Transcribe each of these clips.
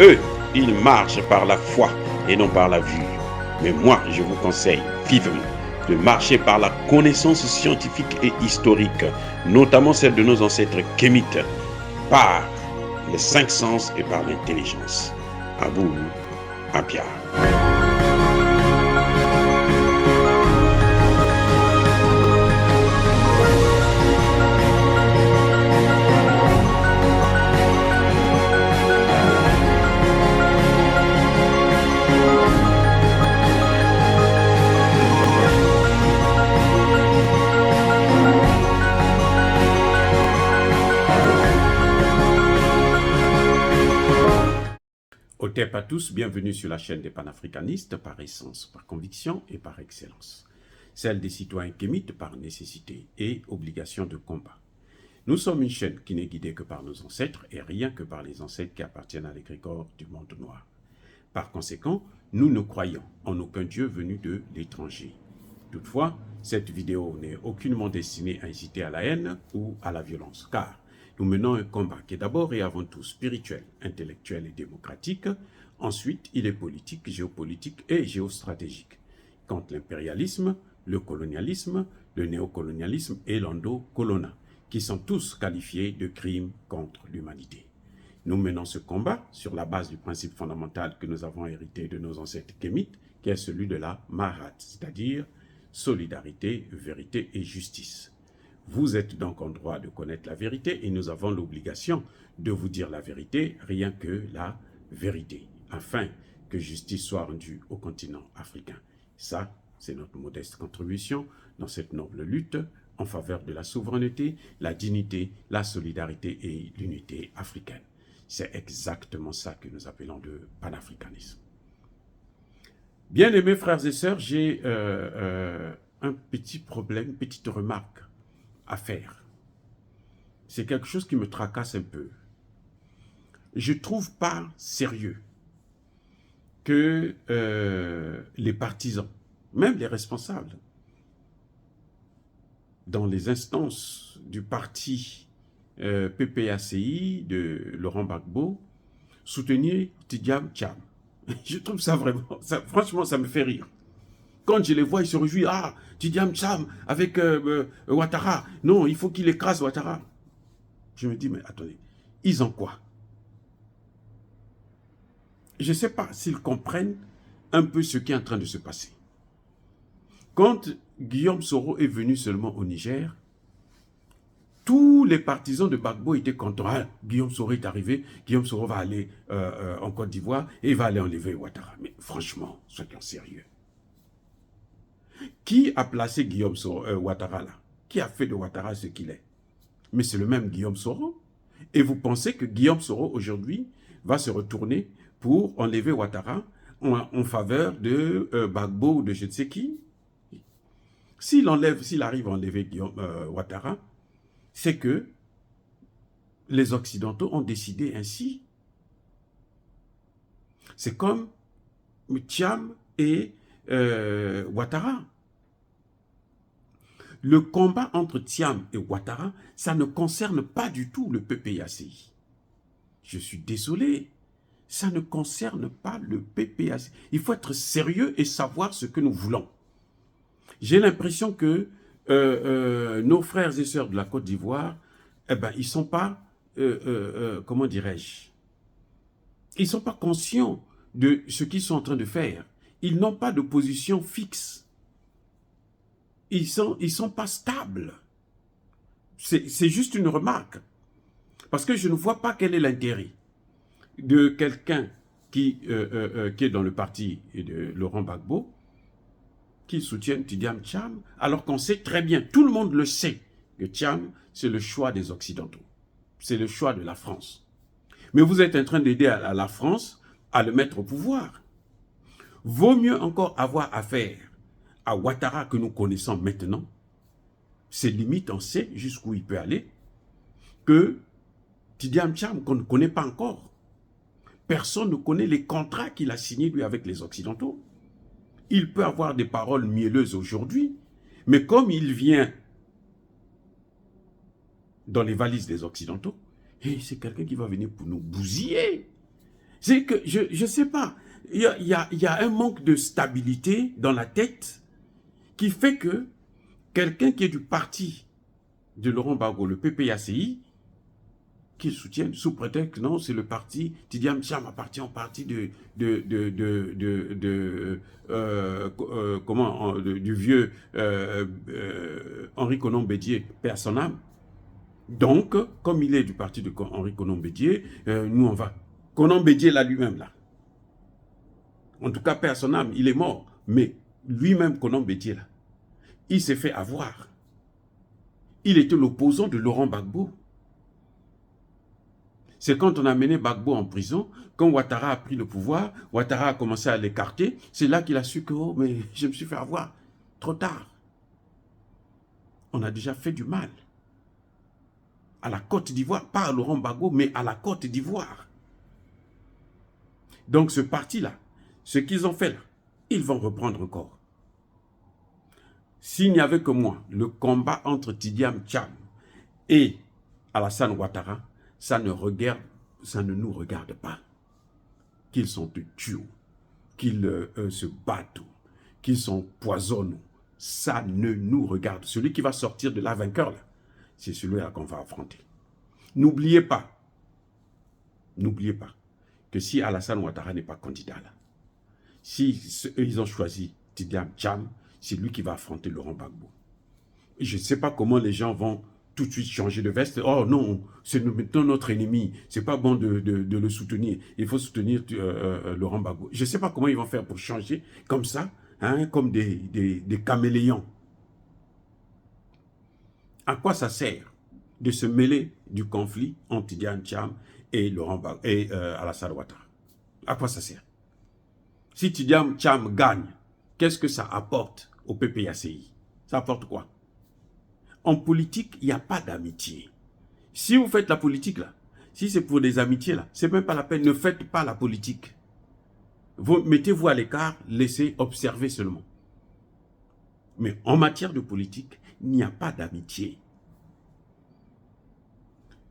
Eux, ils marchent par la foi et non par la vue. Mais moi, je vous conseille vivement de marcher par la connaissance scientifique et historique, notamment celle de nos ancêtres kémites, par les cinq sens et par l'intelligence. À vous, à Pierre. Otep à tous, bienvenue sur la chaîne des panafricanistes par essence, par conviction et par excellence. Celle des citoyens kémites par nécessité et obligation de combat. Nous sommes une chaîne qui n'est guidée que par nos ancêtres et rien que par les ancêtres qui appartiennent à l'égrégore du monde noir. Par conséquent, nous ne croyons en aucun dieu venu de l'étranger. Toutefois, cette vidéo n'est aucunement destinée à inciter à la haine ou à la violence, car nous menons un combat qui est d'abord et avant tout spirituel, intellectuel et démocratique. Ensuite, il est politique, géopolitique et géostratégique, contre l'impérialisme, le colonialisme, le néocolonialisme et l'endocolonat, qui sont tous qualifiés de crimes contre l'humanité. Nous menons ce combat sur la base du principe fondamental que nous avons hérité de nos ancêtres kémites, qui est celui de la Mahat, c'est-à-dire solidarité, vérité et justice. Vous êtes donc en droit de connaître la vérité et nous avons l'obligation de vous dire la vérité, rien que la vérité, afin que justice soit rendue au continent africain. Ça, c'est notre modeste contribution dans cette noble lutte en faveur de la souveraineté, la dignité, la solidarité et l'unité africaine. C'est exactement ça que nous appelons le panafricanisme. Bien-aimés frères et sœurs, j'ai un petit problème, une petite remarque à faire. C'est quelque chose qui me tracasse un peu. Je ne trouve pas sérieux que les partisans, même les responsables, dans les instances du parti PPACI de Laurent Gbagbo, soutenir Tidjam Tcham. Je trouve ça vraiment, franchement, ça me fait rire. Quand je les vois, ils se réjouissent. Ah, Tidjam Tcham avec Ouattara. Non, il faut qu'il écrase Ouattara. Je me dis, mais attendez, ils ont quoi? Je ne sais pas s'ils comprennent un peu ce qui est en train de se passer. Quand Guillaume Soro est venu seulement au Niger, tous les partisans de Gbagbo étaient contents. Ah, Guillaume Soro est arrivé, Guillaume Soro va aller en Côte d'Ivoire et il va aller enlever Ouattara. Mais franchement, soyons sérieux. Qui a placé Guillaume Soro, Ouattara là? Qui a fait de Ouattara ce qu'il est? Mais c'est le même Guillaume Soro. Et vous pensez que Guillaume Soro aujourd'hui va se retourner pour enlever Ouattara en faveur de Gbagbo ou de je ne sais qui? S'il arrive à enlever Ouattara, c'est que les Occidentaux ont décidé ainsi. C'est comme Tcham et Ouattara. Le combat entre Tcham et Ouattara, ça ne concerne pas du tout le PPACI. Je suis désolé, ça ne concerne pas le PPACI. Il faut être sérieux et savoir ce que nous voulons. J'ai l'impression que nos frères et sœurs de la Côte d'Ivoire, eh ben, ils ne sont pas, comment dirais-je, ils ne sont pas conscients de ce qu'ils sont en train de faire. Ils n'ont pas de position fixe. Ils sont pas stables. C'est juste une remarque. Parce que je ne vois pas quel est l'intérêt de quelqu'un qui est dans le parti de Laurent Gbagbo, qui soutiennent Tidjam Tcham, alors qu'on sait très bien, tout le monde le sait, que Tcham, c'est le choix des Occidentaux. C'est le choix de la France. Mais vous êtes en train d'aider à la France à le mettre au pouvoir. Vaut mieux encore avoir affaire à Ouattara que nous connaissons maintenant, ses limites, on sait jusqu'où il peut aller, que Tidjam Tcham qu'on ne connaît pas encore. Personne ne connaît les contrats qu'il a signés lui avec les Occidentaux. Il peut avoir des paroles mielleuses aujourd'hui, mais comme il vient dans les valises des Occidentaux, c'est quelqu'un qui va venir pour nous bousiller. C'est que, je ne sais pas, il y a un manque de stabilité dans la tête qui fait que quelqu'un qui est du parti de Laurent Gbagbo, le PPACI, qu'ils soutiennent sous prétexte que non, c'est le parti, Tidiane Cham appartient au parti du vieux Henri Konan Bédié, paix à son âme. Donc, comme il est du parti de Henri Konan Bédié, nous on va. Konan Bédié là lui-même là. En tout cas, paix à son âme, il est mort. Mais lui-même, Konan Bédié là, il s'est fait avoir. Il était l'opposant de Laurent Gbagbo. C'est quand on a mené Gbagbo en prison, quand Ouattara a pris le pouvoir, Ouattara a commencé à l'écarter, c'est là qu'il a su que, oh, mais je me suis fait avoir. Trop tard. On a déjà fait du mal. À la Côte d'Ivoire, pas à Laurent Gbagbo, mais à la Côte d'Ivoire. Donc ce parti-là, ce qu'ils ont fait là, ils vont reprendre encore. S'il n'y avait que moi, le combat entre Tidiane Cham et Alassane Ouattara, ça ne nous regarde pas. Qu'ils sont tués, qu'ils se battent, qu'ils s'empoisonnent, ça ne nous regarde. Celui qui va sortir de là vainqueur, c'est celui-là qu'on va affronter. N'oubliez pas que si Alassane Ouattara n'est pas candidat là, si ils ont choisi Tidiane Cham, c'est lui qui va affronter Laurent Gbagbo. Et je ne sais pas comment les gens vont tout de suite changer de veste. Oh non, c'est maintenant notre ennemi. C'est pas bon de le soutenir. Il faut soutenir Laurent Gbagbo. Je ne sais pas comment ils vont faire pour changer comme ça, hein, comme des caméléons. À quoi ça sert de se mêler du conflit entre Tidiane Cham et Laurent Gbagbo et Alassane Ouattara? À quoi ça sert? Si Tidiane Cham gagne, qu'est-ce que ça apporte au PPACI? Ça apporte quoi? En politique, il n'y a pas d'amitié. Si vous faites la politique, là, si c'est pour des amitiés, là, c'est même pas la peine. Ne faites pas la politique. Mettez-vous à l'écart, laissez observer seulement. Mais en matière de politique, il n'y a pas d'amitié.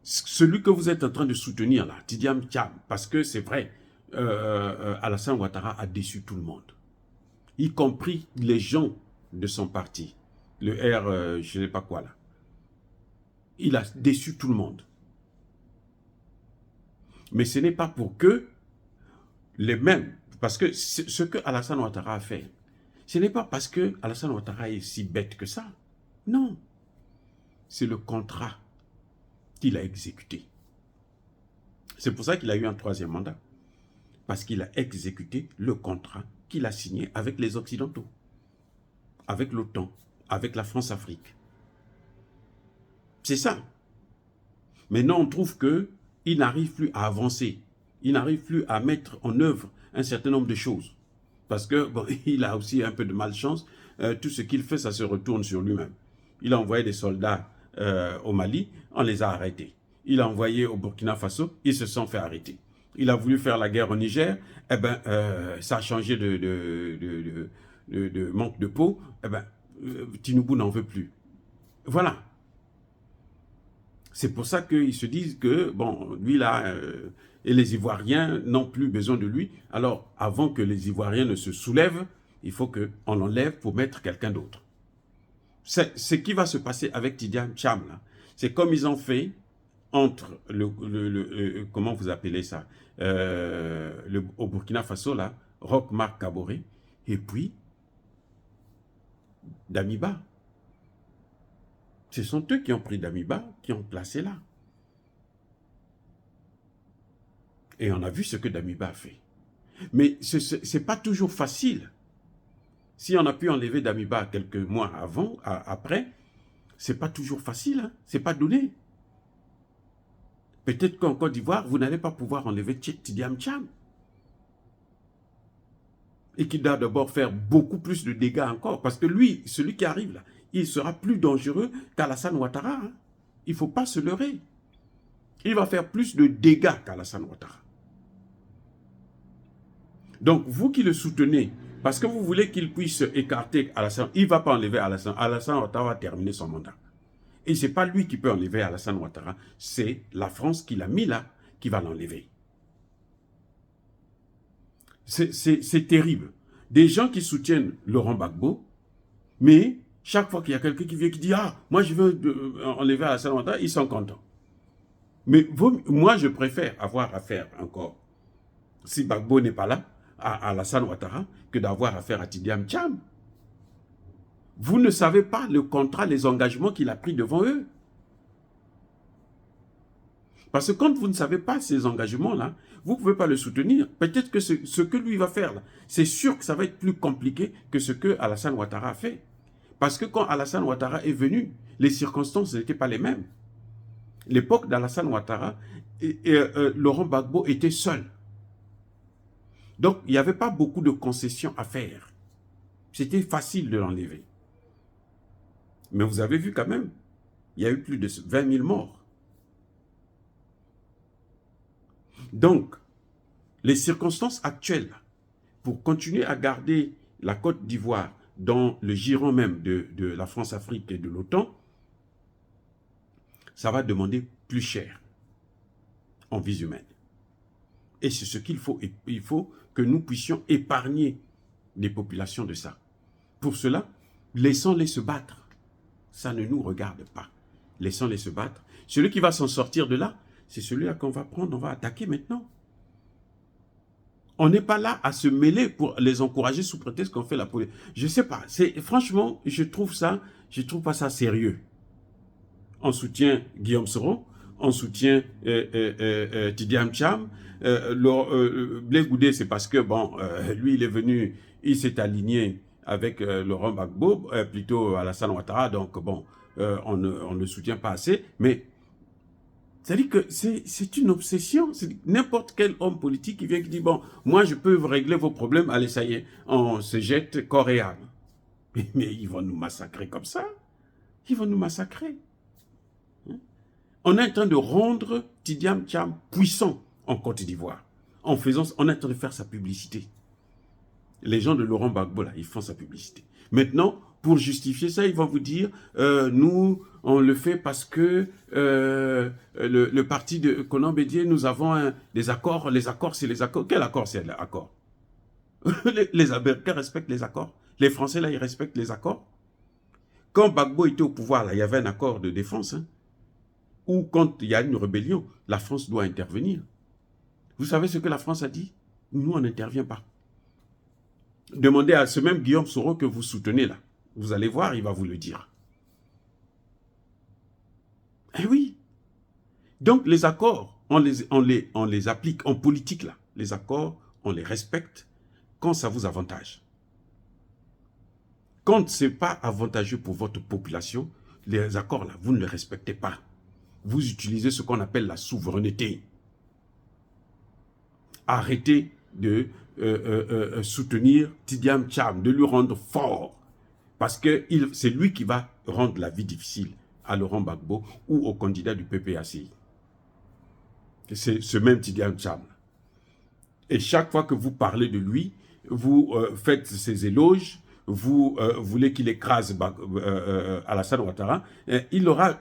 Celui que vous êtes en train de soutenir, là, Tidiane Cham, parce que c'est vrai, Alassane Ouattara a déçu tout le monde. Y compris les gens de son parti. Le R, je ne sais pas quoi là. Il a déçu tout le monde. Mais ce n'est pas pour que les mêmes, parce que ce que Alassane Ouattara a fait, ce n'est pas parce que Alassane Ouattara est si bête que ça. Non. C'est le contrat qu'il a exécuté. C'est pour ça qu'il a eu un troisième mandat. Parce qu'il a exécuté le contrat qu'il a signé avec les Occidentaux, avec l'OTAN, avec la France-Afrique. C'est ça. Maintenant, on trouve qu'il n'arrive plus à avancer. Il n'arrive plus à mettre en œuvre un certain nombre de choses. Parce que bon, il a aussi un peu de malchance. Tout ce qu'il fait, ça se retourne sur lui-même. Il a envoyé des soldats au Mali, on les a arrêtés. Il a envoyé au Burkina Faso, ils se sont fait arrêter. Il a voulu faire la guerre au Niger, eh ben, ça a changé de manque de peau. Eh ben, Tinubu n'en veut plus. Voilà. C'est pour ça qu'ils se disent que, bon, lui là, et les Ivoiriens n'ont plus besoin de lui. Alors, avant que les Ivoiriens ne se soulèvent, il faut qu'on l'enlève pour mettre quelqu'un d'autre. Ce qui va se passer avec Tidiane Cham, là, c'est comme ils ont fait entre comment vous appelez ça, au Burkina Faso, là, Roch Marc Kaboré, et puis Damiba. Ce sont eux qui ont pris Damiba, qui ont placé là. Et on a vu ce que Damiba a fait. Mais ce n'est pas toujours facile. Si on a pu enlever Damiba quelques mois après, ce n'est pas toujours facile. Hein? Ce n'est pas donné. Peut-être qu'en Côte d'Ivoire, vous n'allez pas pouvoir enlever Tidiane Cham. Et qui doit d'abord faire beaucoup plus de dégâts encore. Parce que lui, celui qui arrive là, il sera plus dangereux qu'Alassane Ouattara. Hein. Il ne faut pas se leurrer. Il va faire plus de dégâts qu'Alassane Ouattara. Donc, vous qui le soutenez, parce que vous voulez qu'il puisse écarter Alassane, il ne va pas enlever Alassane. Alassane Ouattara va terminer son mandat. Et ce n'est pas lui qui peut enlever Alassane Ouattara, c'est la France qui l'a mis là, qui va l'enlever. C'est terrible. Des gens qui soutiennent Laurent Gbagbo, mais chaque fois qu'il y a quelqu'un qui vient qui dit « Ah, moi je veux enlever Alassane Ouattara », ils sont contents. Mais moi, je préfère avoir affaire encore, si Gbagbo n'est pas là, à Alassane Ouattara, que d'avoir affaire à Tidiane Cham. Vous ne savez pas le contrat, les engagements qu'il a pris devant eux. Parce que quand vous ne savez pas ces engagements-là, vous ne pouvez pas le soutenir. Peut-être que ce que lui va faire, c'est sûr que ça va être plus compliqué que ce que Alassane Ouattara a fait. Parce que quand Alassane Ouattara est venu, les circonstances n'étaient pas les mêmes. L'époque d'Alassane Ouattara, Laurent Gbagbo était seul. Donc, il n'y avait pas beaucoup de concessions à faire. C'était facile de l'enlever. Mais vous avez vu quand même, il y a eu plus de 20 000 morts. Donc, les circonstances actuelles, pour continuer à garder la Côte d'Ivoire dans le giron même de la France-Afrique et de l'OTAN, ça va demander plus cher en vies humaines. Et c'est ce qu'il faut. Il faut que nous puissions épargner les populations de ça. Pour cela, laissons-les se battre. Ça ne nous regarde pas. Laissons-les se battre. Celui qui va s'en sortir de là, c'est celui-là qu'on va prendre, on va attaquer maintenant. On n'est pas là à se mêler pour les encourager sous prétexte qu'on fait la politique. Je ne sais pas. Franchement, je trouve pas ça sérieux. On soutient Guillaume Soro, on soutient Tidiane Cham. Blaise Goudé, c'est parce que, bon, lui, il est venu, il s'est aligné avec Laurent Gbagbo, plutôt Alassane Ouattara, donc, bon, on ne le soutient pas assez, mais c'est-à-dire que c'est une obsession. N'importe quel homme politique qui vient qui dit, bon, moi, je peux régler vos problèmes, allez, ça y est, on se jette corps et âme. Mais ils vont nous massacrer comme ça. Ils vont nous massacrer. On est en train de rendre Tidiane Cham puissant en Côte d'Ivoire. On est en train de faire sa publicité. Les gens de Laurent Gbagbo, là, ils font sa publicité. Maintenant, pour justifier ça, ils vont vous dire, nous, on le fait parce que le parti de Konan Bédié, nous avons des accords. Les accords, c'est les accords. Quel accord, c'est l'accord? Les Américains respectent les accords. Les Français, là, ils respectent les accords. Quand Gbagbo était au pouvoir, là, il y avait un accord de défense, hein, ou quand il y a une rébellion, la France doit intervenir. Vous savez ce que la France a dit? Nous, on n'intervient pas. Demandez à ce même Guillaume Soro que vous soutenez là. Vous allez voir, il va vous le dire. Eh oui. Donc les accords, on les applique en politique là. Les accords, on les respecte quand ça vous avantage. Quand ce n'est pas avantageux pour votre population, les accords là, vous ne les respectez pas. Vous utilisez ce qu'on appelle la souveraineté. Arrêtez de soutenir Tidiane Cham, de lui rendre fort. Parce que c'est lui qui va rendre la vie difficile à Laurent Gbagbo ou au candidat du PPACI. C'est ce même Tidiane Cham. Et chaque fois que vous parlez de lui, vous faites ses éloges, vous voulez qu'il écrase Alassane Ouattara, il aura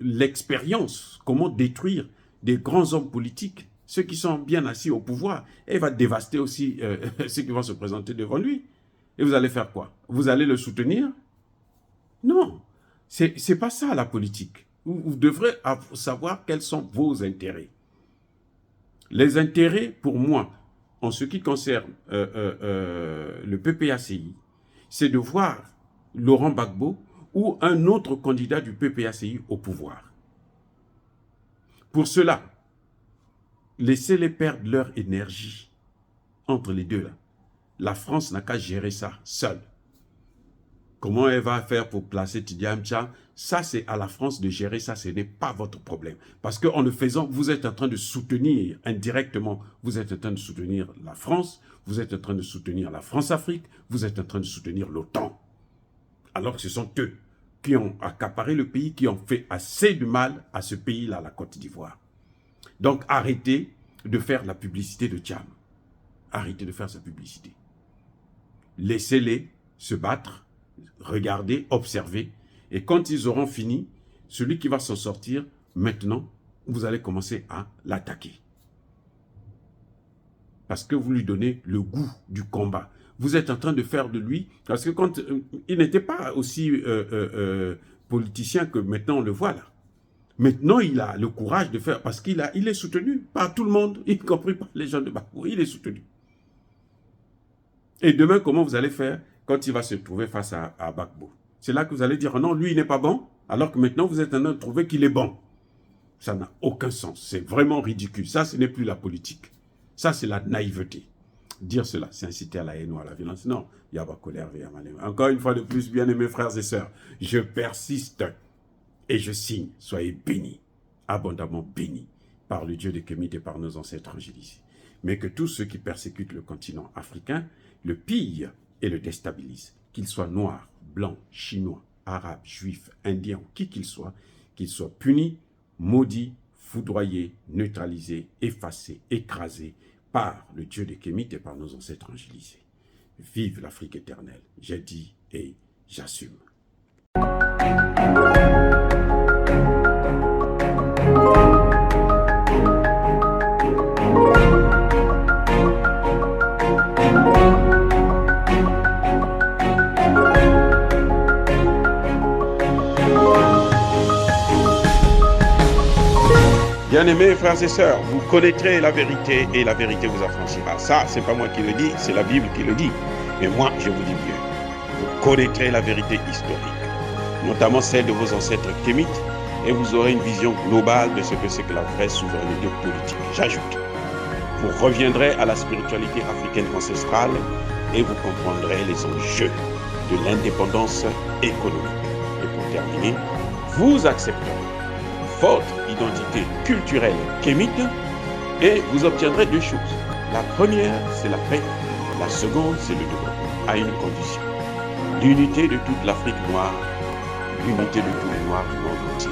l'expérience, comment détruire des grands hommes politiques, ceux qui sont bien assis au pouvoir, et il va dévaster aussi ceux qui vont se présenter devant lui. Et vous allez faire quoi? Vous allez le soutenir? Non, c'est pas ça la politique. Vous devrez savoir quels sont vos intérêts. Les intérêts, pour moi, en ce qui concerne le PPACI, c'est de voir Laurent Gbagbo ou un autre candidat du PPACI au pouvoir. Pour cela, laissez-les perdre leur énergie entre les deux là. La France n'a qu'à gérer ça seule. Comment elle va faire pour placer Tidiane Cham? Ça, c'est à la France de gérer ça, ce n'est pas votre problème. Parce qu'en le faisant, vous êtes en train de soutenir, indirectement, vous êtes en train de soutenir la France, vous êtes en train de soutenir la France-Afrique, vous êtes en train de soutenir l'OTAN. Alors que ce sont eux qui ont accaparé le pays, qui ont fait assez de mal à ce pays-là, la Côte d'Ivoire. Donc, arrêtez de faire la publicité de Cham. Arrêtez de faire sa publicité. Laissez-les se battre, regarder, observer. Et quand ils auront fini, celui qui va s'en sortir, maintenant, vous allez commencer à l'attaquer. parce que vous lui donnez le goût du combat. Vous êtes en train de faire de lui, parce que quand il n'était pas aussi politicien que maintenant on le voit là. Maintenant, il a le courage de faire, parce qu'il est soutenu par tout le monde, y compris par les gens de Bakou. Il est soutenu. Et demain, comment vous allez faire quand il va se trouver face à Gbagbo? C'est là que vous allez dire, non, lui, il n'est pas bon, alors que maintenant, vous êtes en train de trouver qu'il est bon. Ça n'a aucun sens. C'est vraiment ridicule. Ça, ce n'est plus la politique. Ça, c'est la naïveté. Dire cela, c'est inciter à la haine ou à la violence. Non, il y a pas colère, il y a mal. Encore une fois de plus, bien-aimés frères et sœurs, je persiste et je signe. Soyez bénis, abondamment bénis par le Dieu de Kémit et par nos ancêtres angélisés. Mais que tous ceux qui persécutent le continent africain le pillent et le déstabilisent, qu'ils soient noirs, blancs, chinois, arabes, juifs, indiens, qui qu'ils soient punis, maudits, foudroyés, neutralisés, effacés, écrasés par le Dieu de Kémit et par nos ancêtres angélisés. Vive l'Afrique éternelle, j'ai dit et j'assume. Bien-aimés frères et sœurs, vous connaîtrez la vérité et la vérité vous affranchira. Ça, c'est pas moi qui le dis, c'est la Bible qui le dit. Mais moi, je vous dis mieux. Vous connaîtrez la vérité historique, notamment celle de vos ancêtres kémites, et vous aurez une vision globale de ce que c'est que la vraie souveraineté politique. J'ajoute, vous reviendrez à la spiritualité africaine ancestrale et vous comprendrez les enjeux de l'indépendance économique. Et pour terminer, vous accepterez votre identité culturelle kémite et vous obtiendrez deux choses. La première, c'est la paix. La seconde, c'est le développement, à une condition. L'unité de toute l'Afrique noire, l'unité de tous les Noirs du monde entier.